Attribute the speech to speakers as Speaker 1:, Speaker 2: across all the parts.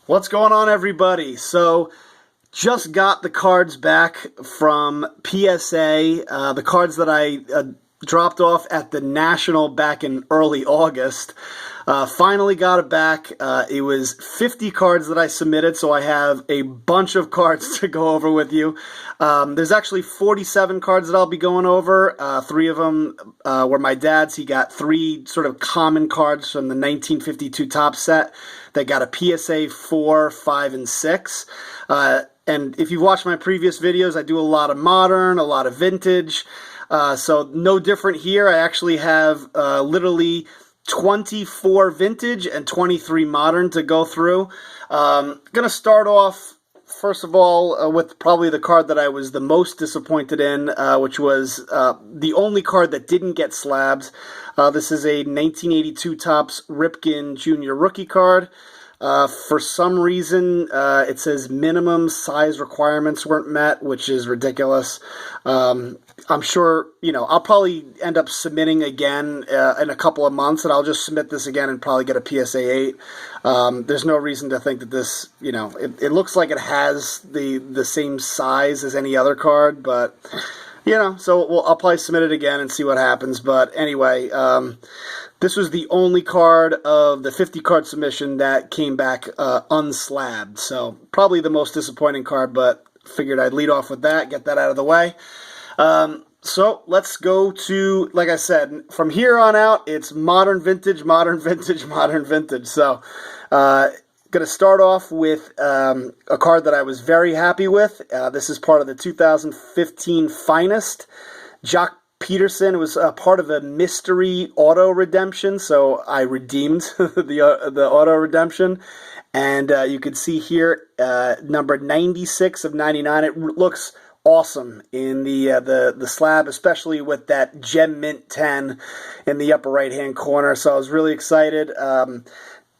Speaker 1: What's going on, everybody? So, just got the cards back from PSA, the cards that I dropped off at the National back in early August. Finally got it back. It was 50 cards that I submitted, so I have a bunch of cards to go over with you. There's actually 47 cards that I'll be going over. Three of them were my dad's. He got three sort of common cards from the 1952 Topps set. They got a PSA 4, 5, and 6. And if you've watched my previous videos, I do a lot of modern, a lot of vintage. So no different here. I actually have literally 24 vintage and 23 modern to go through. Going to start off, first of all, with probably the card that I was the most disappointed in, which was the only card that didn't get slabs. This is a 1982 Topps Ripken Jr. rookie card. For some reason, it says minimum size requirements weren't met, which is ridiculous. I'm sure, I'll probably end up submitting again in a couple of months, and I'll just submit this again and probably get a PSA 8. There's no reason to think that this, it looks like it has the same size as any other card, but, so I'll probably submit it again and see what happens. But anyway, this was the only card of the 50-card submission that came back unslabbed. So probably the most disappointing card, but figured I'd lead off with that, get that out of the way. So let's go to, like I said, from here on out, it's modern vintage, modern vintage, modern vintage. So going to start off with a card that I was very happy with. This is part of the 2015 Finest. Joc Pederson. It was part of a mystery auto redemption, so I redeemed the auto redemption. And you can see here, number 96 of 99. It looks awesome in the slab, especially with that Gem Mint 10 in the upper right-hand corner. So I was really excited.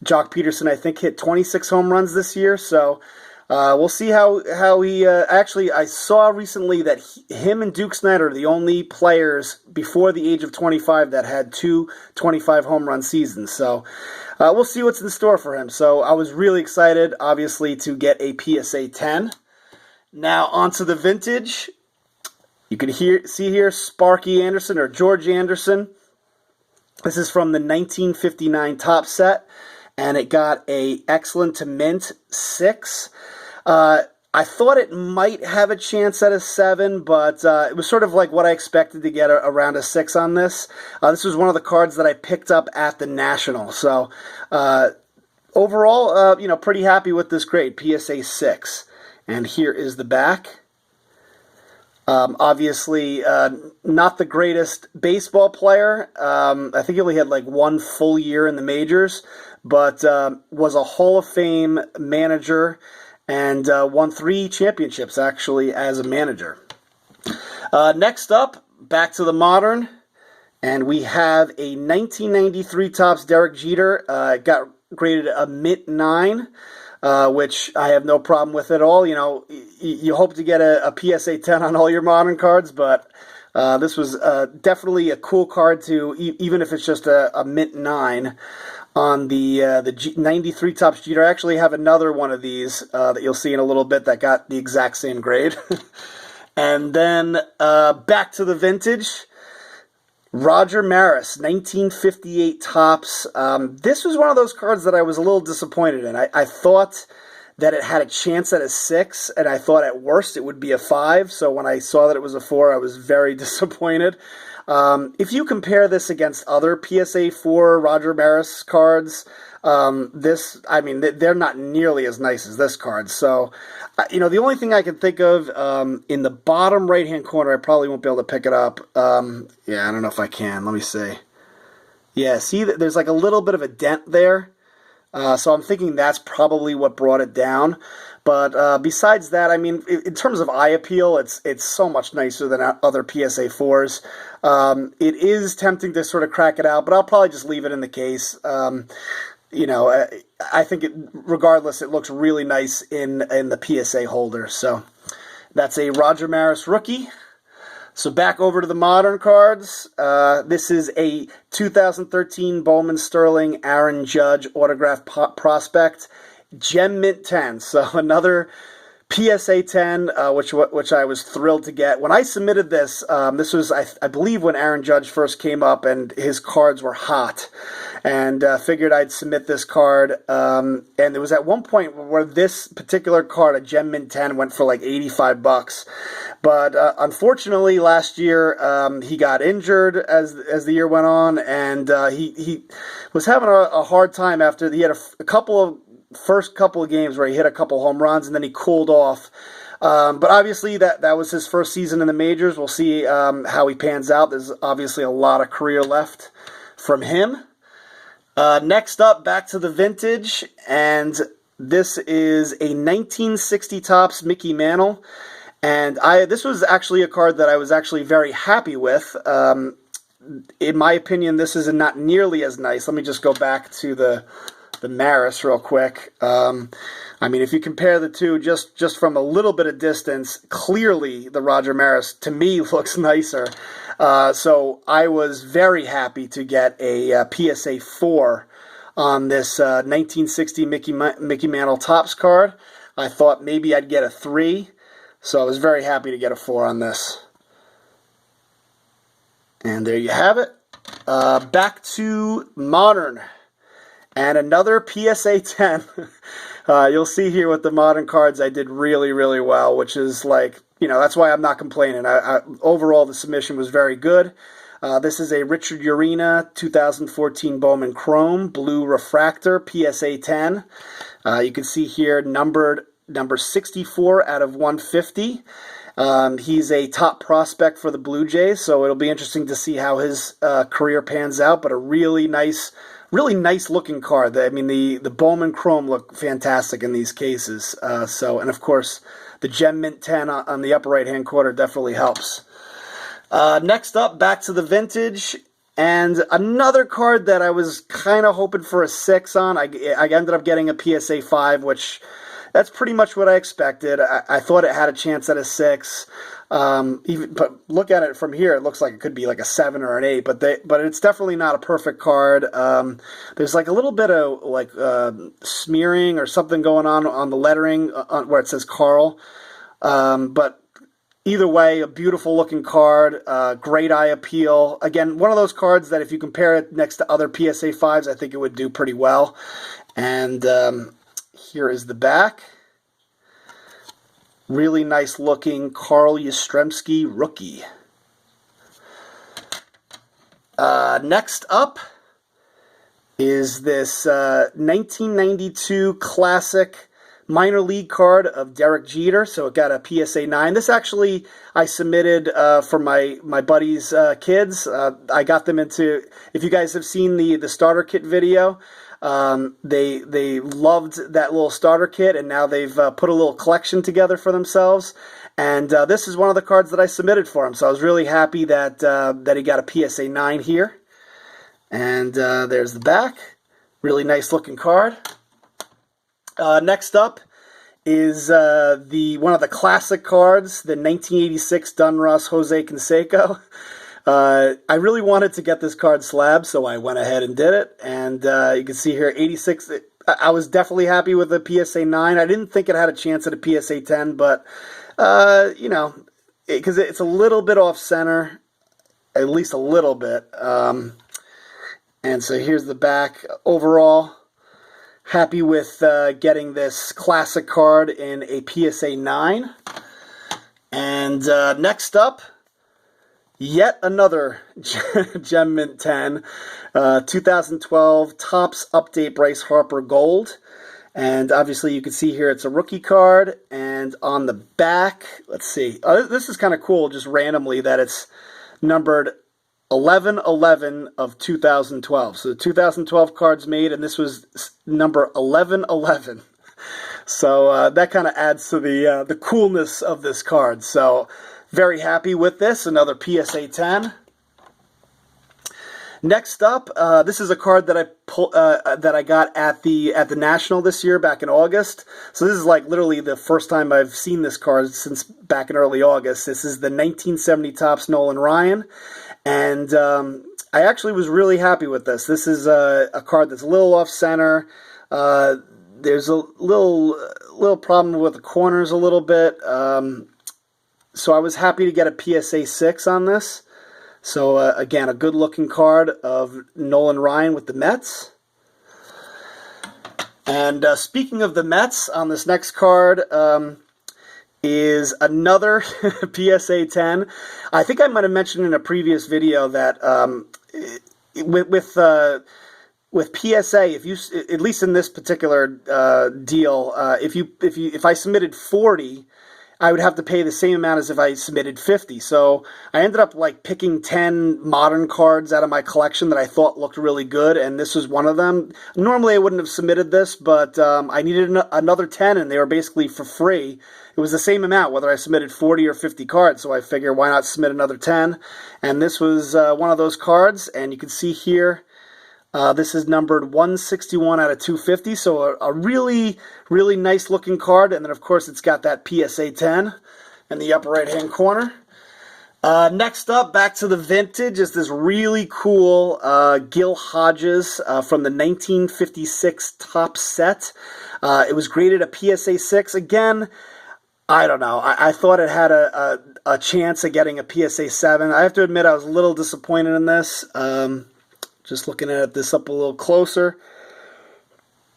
Speaker 1: Joc Pederson, I think, hit 26 home runs this year, so we'll see how he... actually, I saw recently that him and Duke Snider are the only players before the age of 25 that had two 25 home run seasons, so we'll see what's in store for him. So I was really excited, obviously, to get a PSA 10. Now, onto the vintage. You can see here Sparky Anderson, or George Anderson. This is from the 1959 Topps set, and it got a excellent to mint 6. I thought it might have a chance at a 7, but it was sort of like what I expected to get around a 6 on this. This was one of the cards that I picked up at the National. So overall, pretty happy with this grade, PSA 6. And here is the back. Obviously, not the greatest baseball player. I think he only had like one full year in the majors, but was a Hall of Fame manager and won 3 championships, actually, as a manager. Next up, back to the modern, and we have a 1993 Topps Derek Jeter. Got graded a mint 9. Which I have no problem with at all. You hope to get a PSA 10 on all your modern cards, but this was definitely a cool card to, even if it's just a mint 9 on the 93 Topps Jeter. I actually have another one of these that you'll see in a little bit that got the exact same grade. And then back to the vintage. Roger Maris, 1958 Topps. This was one of those cards that I was a little disappointed in. I thought that it had a chance at a 6, and I thought at worst it would be a 5. So when I saw that it was a 4, I was very disappointed. If you compare this against other PSA 4 Roger Maris cards, they're not nearly as nice as this card. So, the only thing I can think of in the bottom right-hand corner, I probably won't be able to pick it up. Yeah, I don't know if I can. Let me see. Yeah, see, there's like a little bit of a dent there. So I'm thinking that's probably what brought it down. But besides that, in terms of eye appeal, it's so much nicer than other PSA 4s. It is tempting to sort of crack it out, but I'll probably just leave it in the case. I think regardless, it looks really nice in the PSA holder. So that's a Roger Maris rookie. So back over to the modern cards. This is a 2013 Bowman Sterling Aaron Judge autograph prospect. Gem Mint 10. So another PSA 10, which I was thrilled to get. When I submitted this, this was, I believe, when Aaron Judge first came up and his cards were hot. And figured I'd submit this card. And there was at one point where this particular card, a Gem Mint 10, went for like $85. But unfortunately, last year he got injured as the year went on, and he was having a hard time after he had first couple of games where he hit a couple home runs, and then he cooled off. But obviously that was his first season in the majors. We'll see how he pans out. There's obviously a lot of career left from him. Next up, back to the vintage, and this is a 1960 Topps Mickey Mantle. And this was actually a card that I was actually very happy with. In my opinion, this is not nearly as nice. Let me just go back to the Maris real quick. I mean, if you compare the two just from a little bit of distance, clearly the Roger Maris, to me, looks nicer. So I was very happy to get a PSA 4 on this 1960 Mickey Mantle Topps card. I thought maybe I'd get a 3. So I was very happy to get a 4 on this. And there you have it. Back to Modern. And another PSA 10. You'll see here with the Modern cards I did really, really well, which is like, that's why I'm not complaining. Overall, the submission was very good. This is a Richard Urena 2014 Bowman Chrome Blue Refractor PSA 10. You can see here number 64 out of 150. He's a top prospect for the Blue Jays, so it'll be interesting to see how his career pans out, but a really nice looking card. I mean, the Bowman Chrome look fantastic in these cases. And of course, the Gem Mint 10 on the upper right-hand corner definitely helps. Next up, back to the vintage. And another card that I was kind of hoping for a 6 on. I ended up getting a PSA 5, which that's pretty much what I expected. I thought it had a chance at a 6. But look at it from here, it looks like it could be like a 7 or an 8, but it's definitely not a perfect card. There's like a little bit of like smearing or something going on the lettering where it says Carl. But either way, a beautiful looking card, great eye appeal. Again, one of those cards that if you compare it next to other PSA 5s, I think it would do pretty well. And here is the back. Really nice looking Carl Yastrzemski rookie. Next up is this 1992 classic minor league card of Derek Jeter. So it got a PSA 9. This actually I submitted for my buddy's kids. I got them into, if you guys have seen the starter kit video, they loved that little starter kit, and now they've put a little collection together for themselves. And this is one of the cards that I submitted for him, so I was really happy that he got a PSA 9 here. And there's the back. Really nice looking card. Next up is one of the classic cards, the 1986 Dunross Jose Canseco. I really wanted to get this card slab, so I went ahead and did it. And you can see here, 86. I was definitely happy with the PSA 9. I didn't think it had a chance at a PSA 10, but, because it's a little bit off center, at least a little bit. And so here's the back. Overall, happy with getting this classic card in a PSA 9. And next up, yet another Gem Mint 10, 2012 Topps Update Bryce Harper Gold. And obviously you can see here it's a rookie card. And on the back, let's see. This is kind of cool just randomly that it's numbered 1111 of 2012. So the 2012 card's made, and this was number 1111. So that kind of adds to the coolness of this card. So very happy with this. Another PSA 10. Next up, this is a card that I got at the National this year back in August. So this is like literally the first time I've seen this card since back in early August. This is the 1970 Topps Nolan Ryan, and I actually was really happy with this. This is a card that's a little off center. there's a little problem with the corners a little bit. So I was happy to get a PSA 6 on this. So again, a good looking card of Nolan Ryan with the Mets. And speaking of the Mets, on this next card is another PSA 10. I think I might have mentioned in a previous video that with PSA, if you, at least in this particular deal, if I submitted 40, I would have to pay the same amount as if I submitted 50. So I ended up like picking 10 modern cards out of my collection that I thought looked really good, and this was one of them. Normally I wouldn't have submitted this, but I needed another 10, and they were basically for free. It was the same amount, whether I submitted 40 or 50 cards, so I figured why not submit another 10. And this was one of those cards, and you can see here, this is numbered 161 out of 250, so a really, really nice looking card. And then, of course, it's got that PSA 10 in the upper right-hand corner. Next up, back to the vintage, is this really cool Gil Hodges from the 1956 Tops set. It was graded a PSA 6. Again, I don't know. I thought it had a chance of getting a PSA 7. I have to admit I was a little disappointed in this. Just looking at this up a little closer,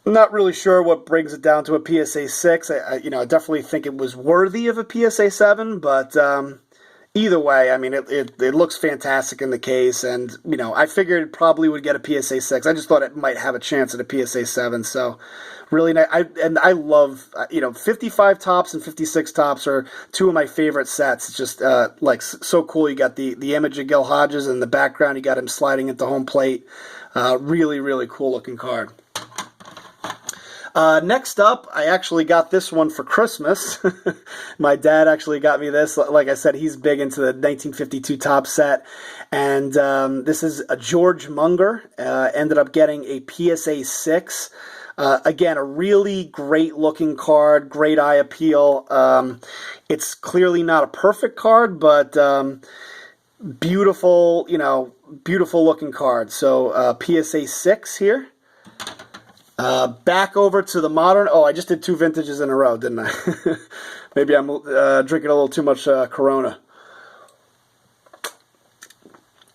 Speaker 1: I'm not really sure what brings it down to a PSA 6. I definitely think it was worthy of a PSA 7, but either way, I mean, it looks fantastic in the case, and I figured it probably would get a PSA 6. I just thought it might have a chance at a PSA 7. So really nice. I love 55 Tops and 56 Tops are two of my favorite sets. It's just like so cool. You got the image of Gil Hodges in the background. You got him sliding into home plate. Really, really cool looking card. Next up, I actually got this one for Christmas. My dad actually got me this. Like I said, he's big into the 1952 Top set. And this is a George Munger. Ended up getting a PSA 6. Again, a really great looking card, great eye appeal. It's clearly not a perfect card, but beautiful, beautiful looking card. So PSA 6 here. Back over to the modern. Oh, I just did two vintages in a row, didn't I? Maybe I'm drinking a little too much Corona.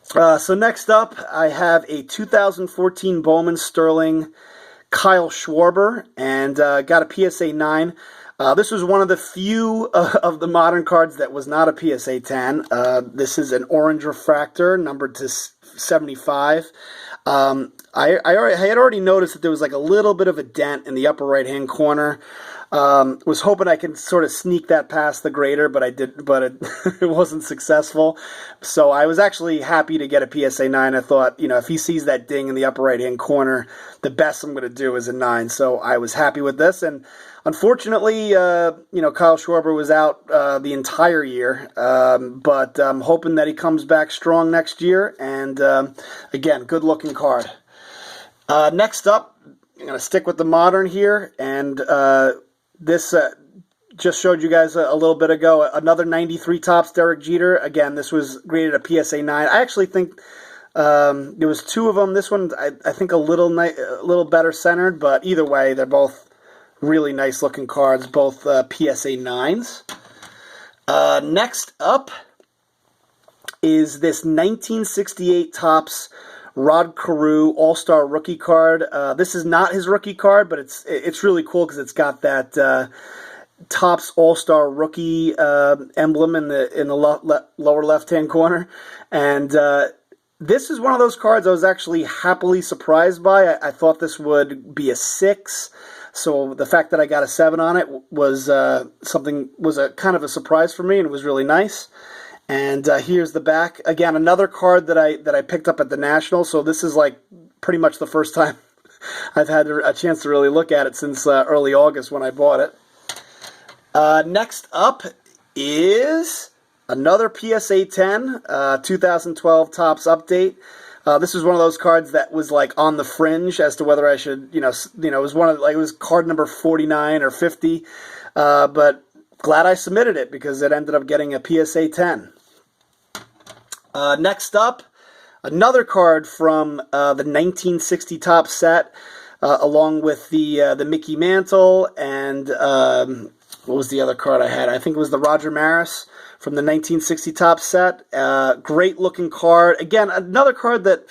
Speaker 1: So next up, I have a 2014 Bowman Sterling Kyle Schwarber, and got a PSA 9. This was one of the few of the modern cards that was not a PSA 10. This is an orange refractor, numbered to 75. I had already noticed that there was like a little bit of a dent in the upper right-hand corner. Was hoping I could sort of sneak that past the grader, but it wasn't successful. So I was actually happy to get a PSA 9. I thought, if he sees that ding in the upper right-hand corner, the best I'm going to do is a 9. So I was happy with this. And unfortunately, Kyle Schwarber was out the entire year. But I'm hoping that he comes back strong next year. And again, good-looking card. Next up, I'm going to stick with the modern here. And this just showed you guys a little bit ago, another 93 Tops Derek Jeter. Again, this was graded a PSA 9. I actually think there was two of them. This one, I think, a little better centered, but either way, they're both really nice looking cards, both PSA 9s. Next up is this 1968 Tops Rod Carew All-Star Rookie card. This is not his rookie card, but it's really cool because it's got that Tops All-Star Rookie emblem in the lower left-hand corner. And this is one of those cards I was actually happily surprised by. I thought this would be a 6. So the fact that I got a 7 on it was a kind of a surprise for me, and it was really nice. And here's the back. Again, another card that I picked up at the National. So this is like pretty much the first time I've had a chance to really look at it since early August when I bought it. Next up is another PSA 10, 2012 Tops Update. This was one of those cards that was like on the fringe as to whether I should, it was it was card number 49 or 50. But glad I submitted it because it ended up getting a PSA 10. Next up, another card from the 1960 Tops set. along with the Mickey Mantle and what was the other card I had? I think it was the Roger Maris from the 1960 Topps set. Great looking card. Again, another card that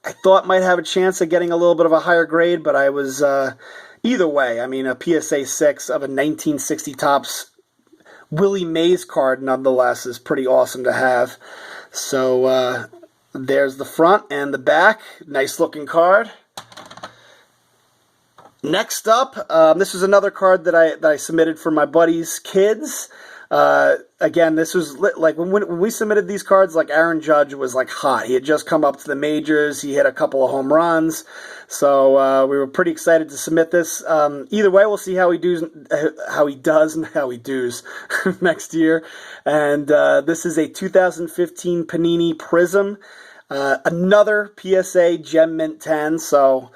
Speaker 1: I thought might have a chance of getting a little bit of a higher grade, but I was either way. I mean, a PSA 6 of a 1960 Topps Willie Mays card, nonetheless, is pretty awesome to have. So there's the front and the back. Nice looking card. Next up, this is another card that I submitted for my buddy's kids. Again, this was like when we submitted these cards, like Aaron Judge was like hot. He had just come up to the majors. He hit a couple of home runs. So we were pretty excited to submit this. Either way, we'll see how he does next year. And this is a 2015 Panini Prizm. Another PSA Gem Mint 10. So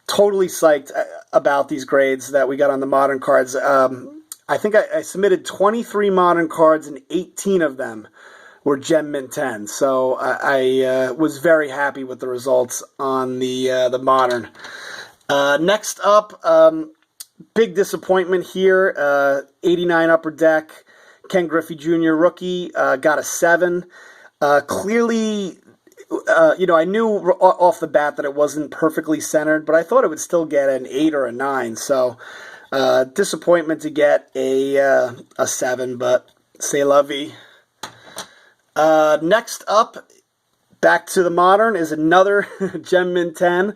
Speaker 1: totally psyched about these grades that we got on the modern cards. I think I submitted 23 modern cards, and 18 of them were Gem Mint 10. So I was very happy with the results on the modern. Next up, big disappointment here. 89 Upper Deck, Ken Griffey Jr. rookie, got a 7. Clearly, I knew off the bat that it wasn't perfectly centered, but I thought it would still get an 8 or a 9. So disappointment to get a 7, but c'est la vie. Next up, back to the modern, is another Gem Mint 10.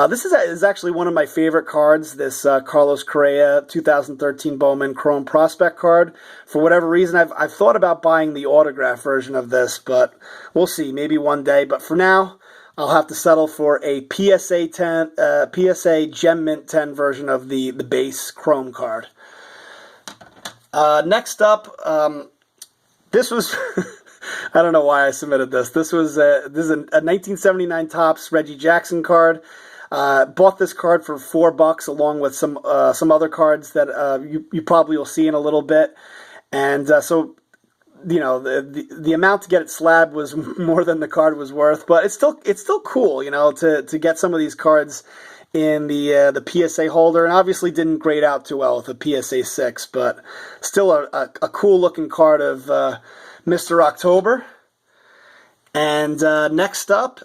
Speaker 1: This is actually one of my favorite cards, this Carlos Correia 2013 Bowman Chrome Prospect card. For whatever reason, I've thought about buying the autograph version of this, but we'll see, maybe one day. But for now, I'll have to settle for a PSA Gem Mint 10 version of the base Chrome card. Next up, this was... I don't know why I submitted this. This is a 1979 Topps Reggie Jackson card. Bought this card for $4 along with some other cards that you probably will see in a little bit. And so, the amount to get it slabbed was more than the card was worth. But it's still cool, to get some of these cards in the PSA holder. And obviously didn't grade out too well with a PSA 6, but still a cool looking card of Mr. October. And next up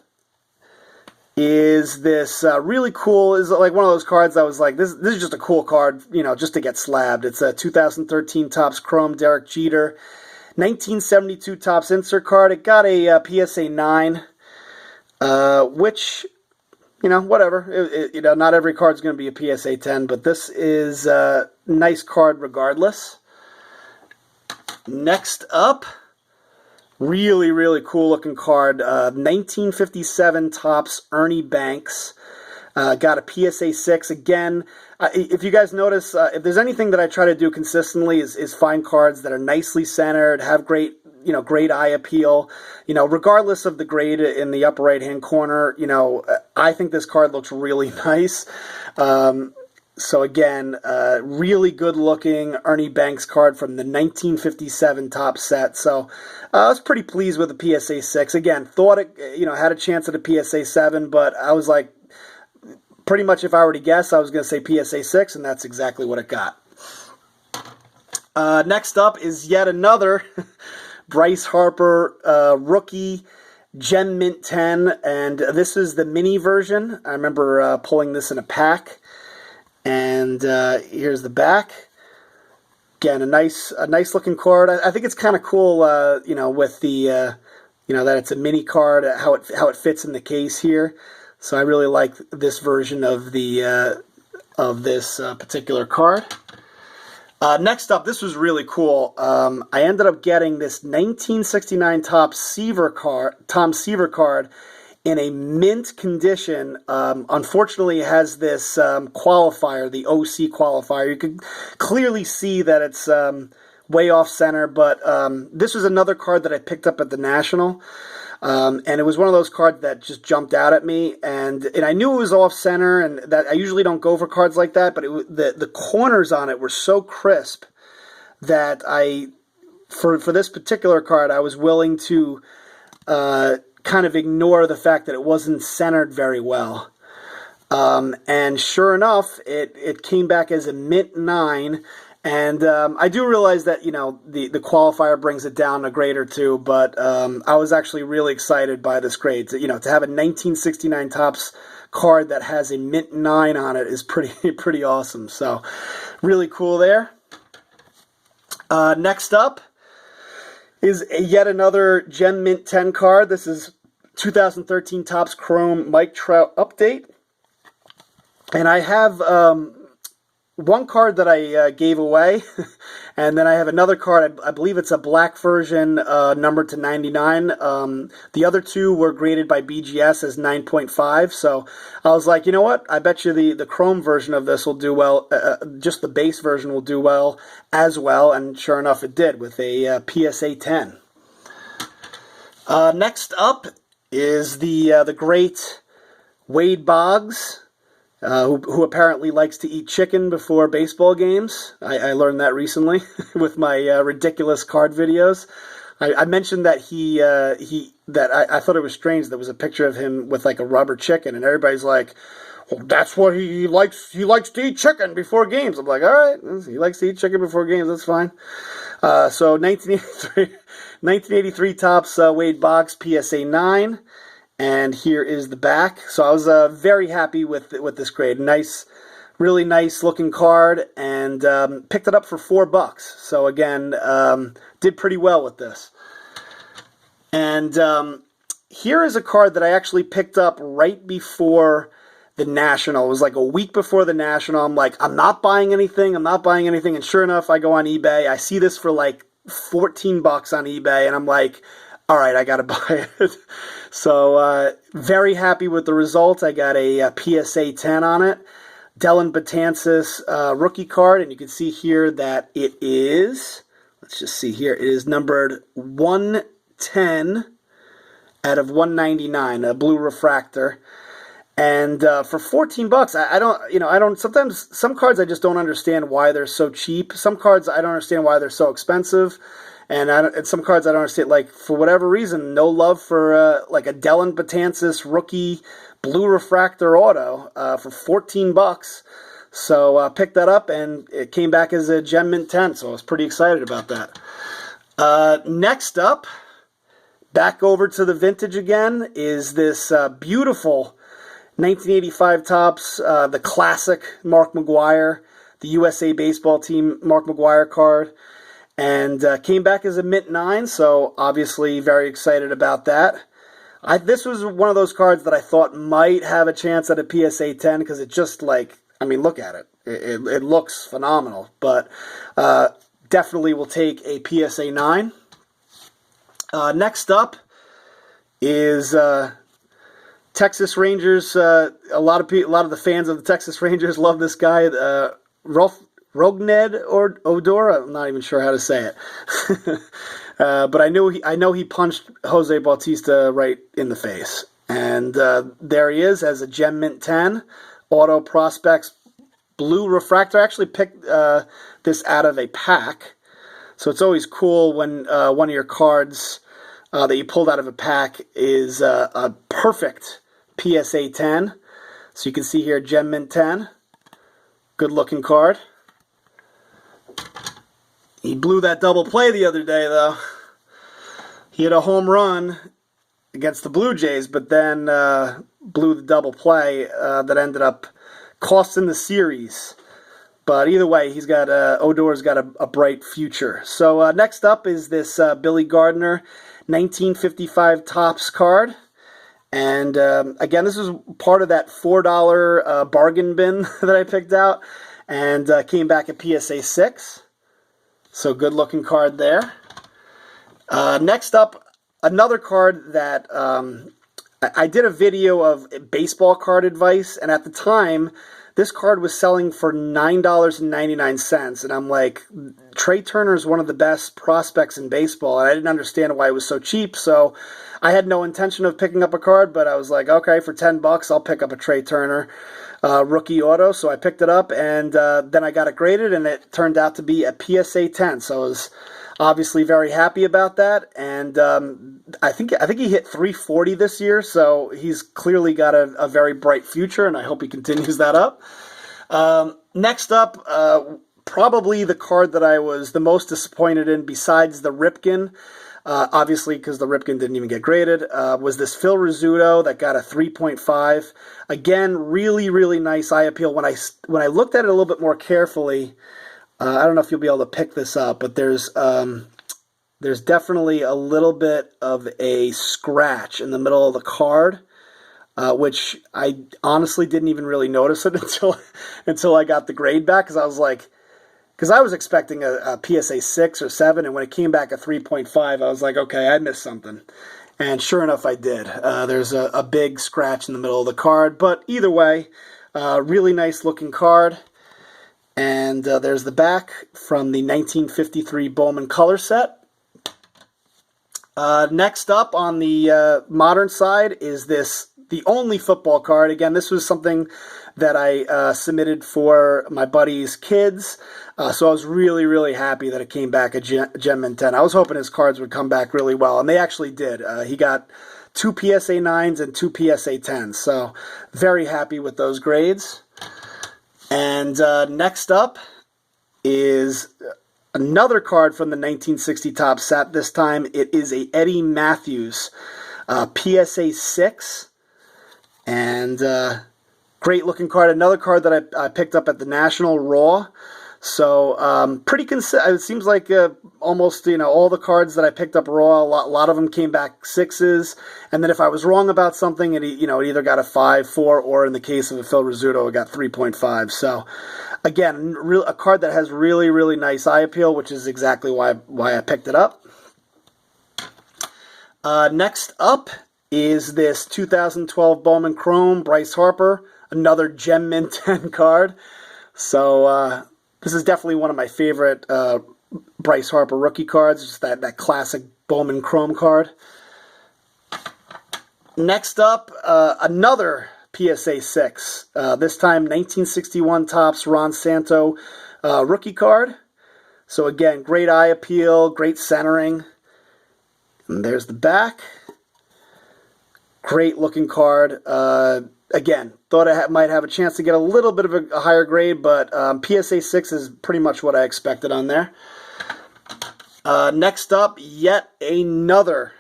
Speaker 1: is this really cool, is like one of those cards I was like, this is just a cool card, just to get slabbed. It's a 2013 Topps Chrome Derek Jeter, 1972 Topps insert card. It got a PSA 9, which, whatever. Not every card's going to be a PSA 10, but this is a nice card regardless. Next up, really, really cool looking card. 1957 Topps Ernie Banks. Got a PSA 6. Again, if you guys notice, if there's anything that I try to do consistently is find cards that are nicely centered, have great eye appeal. Regardless of the grade in the upper right-hand corner, I think this card looks really nice. So again, really good-looking Ernie Banks card from the 1957 Topps set. So I was pretty pleased with the PSA 6. Again, thought it, had a chance at a PSA 7, but I was like, pretty much if I were to guess, I was going to say PSA 6, and that's exactly what it got. Next up is yet another Bryce Harper rookie Gem Mint 10, and this is the mini version. I remember pulling this in a pack. And here's the back. Again, a nice looking card. I think it's kind of cool, with the, that it's a mini card, how it fits in the case here. So I really like this version of this particular card. Next up, this was really cool. I ended up getting this 1969 Tom Seaver card in a mint condition. Unfortunately, it has this qualifier, the OC qualifier. You can clearly see that it's way off center, but this was another card that I picked up at the National, and it was one of those cards that just jumped out at me, and I knew it was off center, and that I usually don't go for cards like that, but the corners on it were so crisp that for this particular card, I was willing to kind of ignore the fact that it wasn't centered very well. And sure enough, it came back as a mint 9. And I do realize that, the qualifier brings it down a grade or two, but I was actually really excited by this grade. To have a 1969 Tops card that has a mint 9 on it is pretty awesome. So really cool there. Next up is yet another Gem Mint 10 card. This is 2013 Topps Chrome Mike Trout update. And I have one card that I gave away, and then I have another card. I believe it's a black version, numbered to 99. The other two were graded by BGS as 9.5. So I was like, you know what? I bet you the Chrome version of this will do well. Just the base version will do well as well. And sure enough, it did with a PSA 10. Next up is the great Wade Boggs. Who apparently likes to eat chicken before baseball games. I learned that recently with my ridiculous card videos. I mentioned that I thought it was strange there was a picture of him with like a rubber chicken, and everybody's like, well, that's what he likes. He likes to eat chicken before games. I'm like, all right, he likes to eat chicken before games. That's fine. So 1983 Topps Wade Boggs PSA 9. And here is the back. So I was very happy with this grade. Really nice looking card, and picked it up for $4. So again, did pretty well with this. And here is a card that I actually picked up right before the National. It was like a week before the National. I'm like, I'm not buying anything. And sure enough, I go on eBay. I see this for like $14 on eBay, and I'm like, all right, I got to buy it. So very happy with the results. I got a PSA 10 on it. Dellin Betances rookie card, and you can see here that it is, let's just see here, it is numbered 110 out of 199, a blue refractor. And for $14, I don't, sometimes some cards I just don't understand why they're so cheap. Some cards I don't understand why they're so expensive. And some cards I don't understand, like, for whatever reason, no love for, like, a Dellin Betances rookie blue refractor auto for $14. So picked that up, and it came back as a Gem Mint 10, so I was pretty excited about that. Next up, back over to the vintage again, is this beautiful 1985 Topps, the classic Mark Mcgwire, the USA baseball team Mark Mcgwire card. And came back as a mint 9, so obviously very excited about that. This was one of those cards that I thought might have a chance at a PSA 10, because it just, like, I mean, look at it. It looks phenomenal, but definitely will take a PSA 9. Next up is Texas Rangers. A lot of the fans of the Texas Rangers love this guy, Rogned or Odor, I'm not even sure how to say it. But I know he punched Jose Bautista right in the face. And there he is as a Gem Mint 10, Auto Prospects blue refractor. I actually picked this out of a pack. So it's always cool when one of your cards that you pulled out of a pack is a perfect PSA 10. So you can see here Gem Mint 10. Good looking card. He blew that double play the other day, though. He had a home run against the Blue Jays, but then blew the double play that ended up costing the series. But either way, Odor's got a bright future. So next up is this Billy Gardner 1955 Topps card. And again, this is part of that $4 bargain bin that I picked out, and came back at PSA 6. So good looking card there. Next up, another card that I did a video of baseball card advice, and at the time, this card was selling for $9.99, and I'm like, Trey Turner is one of the best prospects in baseball, and I didn't understand why it was so cheap, so I had no intention of picking up a card, but I was like, okay, for $10, I'll pick up a Trey Turner rookie auto, so I picked it up, and then I got it graded, and it turned out to be a PSA 10, so I was obviously very happy about that, and I think he hit 340 this year, so he's clearly got a very bright future, and I hope he continues that up. Next up, probably the card that I was the most disappointed in, besides the Ripken, obviously because the Ripken didn't even get graded, was this Phil Rizzuto that got a 3.5. Again, really, really nice eye appeal. When I looked at it a little bit more carefully, I don't know if you'll be able to pick this up, but there's definitely a little bit of a scratch in the middle of the card, which I honestly didn't even really notice it until I got the grade back, because I was expecting a PSA 6 or 7, and when it came back at 3.5, I was like, okay, I missed something. And sure enough, I did. There's a big scratch in the middle of the card, but either way, really nice looking card. And there's the back from the 1953 Bowman color set. Next up on the modern side is the only football card. Again, this was something that I submitted for my buddy's kids. So I was really, really happy that it came back a Gem Mint 10. I was hoping his cards would come back really well, and they actually did. He got 2 PSA 9s and 2 PSA 10s. So very happy with those grades. And next up is another card from the 1960 Topps set. This time it is a Eddie Matthews PSA 6. And great looking card. Another card that I picked up at the National Raw. So pretty consistent. It seems like almost all the cards that I picked up raw, a lot of them came back 6s, and then if I was wrong about something, it either got a 5, 4, or in the case of a Phil Rizzuto, it got 3.5. So again, a card that has really, really nice eye appeal, which is exactly why I picked it up. Next up is this 2012 Bowman Chrome Bryce Harper, another Gem Mint 10 card. So this is definitely one of my favorite Bryce Harper rookie cards, just that classic Bowman Chrome card. Next up, another PSA 6. This time 1961 Tops Ron Santo rookie card. So again, great eye appeal, great centering. And there's the back. Great looking card. Again, thought I might have a chance to get a little bit of a higher grade, but PSA 6 is pretty much what I expected on there. Next up, yet another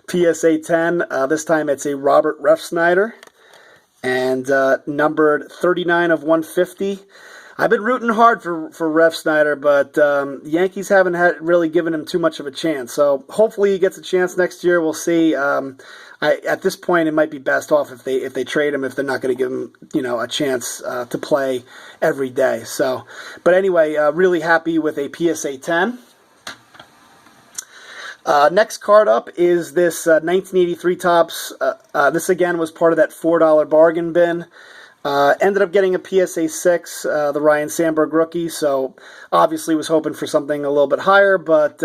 Speaker 1: PSA 10. This time it's a Robert Refsnyder, and numbered 39 of 150. I've been rooting hard for Refsnyder, but Yankees haven't really given him too much of a chance. So hopefully he gets a chance next year. We'll see. At this point, it might be best off if they trade him, if they're not going to give him a chance to play every day. So, but anyway, really happy with a PSA 10. Next card up is this 1983 Topps. This again was part of that $4 bargain bin. Ended up getting a PSA 6, the Ryan Sandberg rookie, so obviously was hoping for something a little bit higher, but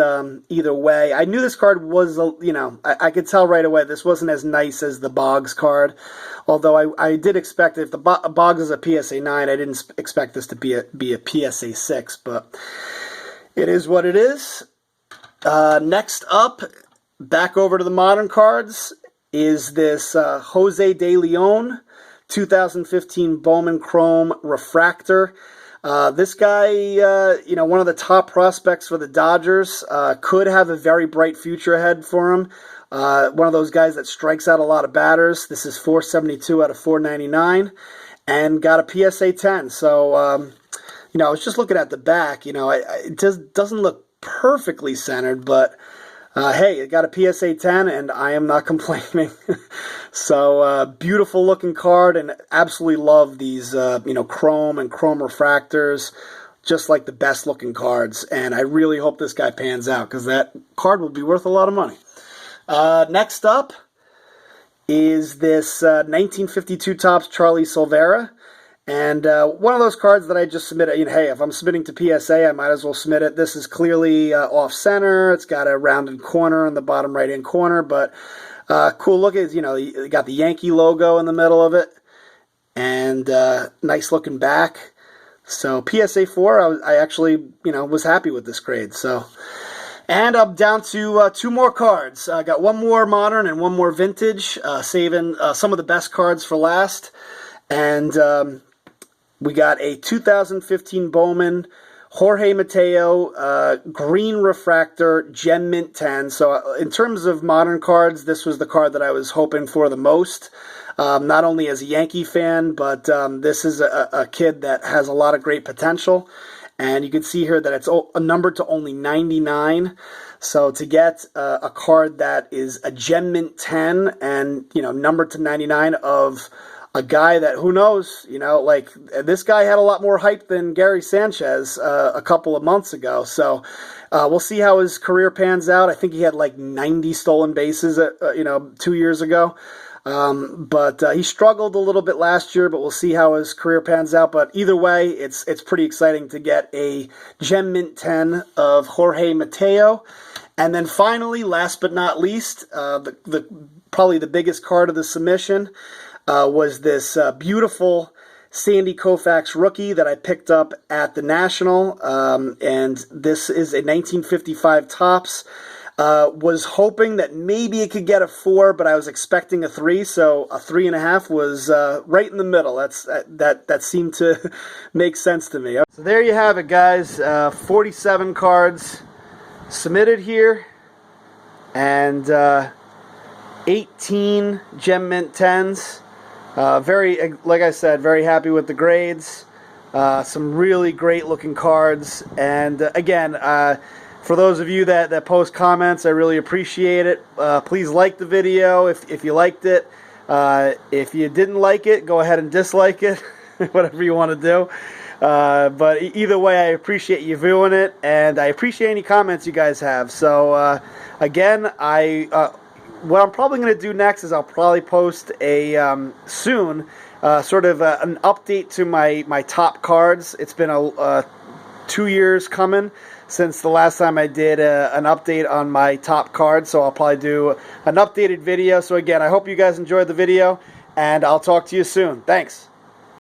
Speaker 1: either way, I knew this card was, I could tell right away this wasn't as nice as the Boggs card, although I did expect, if the Boggs is a PSA 9, I didn't expect this to be a PSA 6, but it is what it is. Next up, back over to the modern cards, is this Jose De Leon 2015 Bowman Chrome Refractor. This guy, one of the top prospects for the Dodgers, could have a very bright future ahead for him. One of those guys that strikes out a lot of batters. This is 472 out of 499, and got a PSA 10. So, I was just looking at the back. It just doesn't look perfectly centered, but hey, it got a PSA 10, and I am not complaining. So, beautiful looking card, and absolutely love these, chrome and chrome refractors, just like the best looking cards. And I really hope this guy pans out, because that card will be worth a lot of money. Next up is this 1952 Topps Charlie Silvera. And one of those cards that I just submitted, hey, if I'm submitting to PSA, I might as well submit it. This is clearly off-center. It's got a rounded corner in the bottom right-hand corner, but cool look is, you got the Yankee logo in the middle of it, and nice looking back. So PSA 4, I actually, was happy with this grade. So, and I'm down to 2 more cards. I got 1 more modern and 1 more vintage, saving some of the best cards for last. And we got a 2015 Bowman, Jorge Mateo, green refractor, gem mint 10. So in terms of modern cards, this was the card that I was hoping for the most. Not only as a Yankee fan, but this is a kid that has a lot of great potential. And you can see here that it's numbered to only 99. So to get a card that is a gem mint 10 and, numbered to 99 of a guy that, who knows, this guy had a lot more hype than Gary Sanchez a couple of months ago. So we'll see how his career pans out. I think he had like 90 stolen bases, 2 years ago. But he struggled a little bit last year, but we'll see how his career pans out. But either way, it's pretty exciting to get a gem mint 10 of Jorge Mateo. And then finally, last but not least, probably the biggest card of the submission, was this beautiful Sandy Koufax rookie that I picked up at the National. And this is a 1955 Tops. Was hoping that maybe it could get a 4, but I was expecting a 3, so a 3.5 was right in the middle. That seemed to make sense to me. So there you have it, guys. 47 cards submitted here, and 18 gem mint 10s. Like I said, very happy with the grades. Some really great looking cards. And again, for those of you that post comments, I really appreciate it. Please like the video if you liked it. If you didn't like it, go ahead and dislike it. Whatever you want to do. But either way, I appreciate you viewing it, and I appreciate any comments you guys have. So again, what I'm probably going to do next is I'll probably post soon sort of an update to my top cards. It's been 2 years coming since the last time I did an update on my top cards, so I'll probably do an updated video. So again, I hope you guys enjoyed the video, and I'll talk to you soon. Thanks.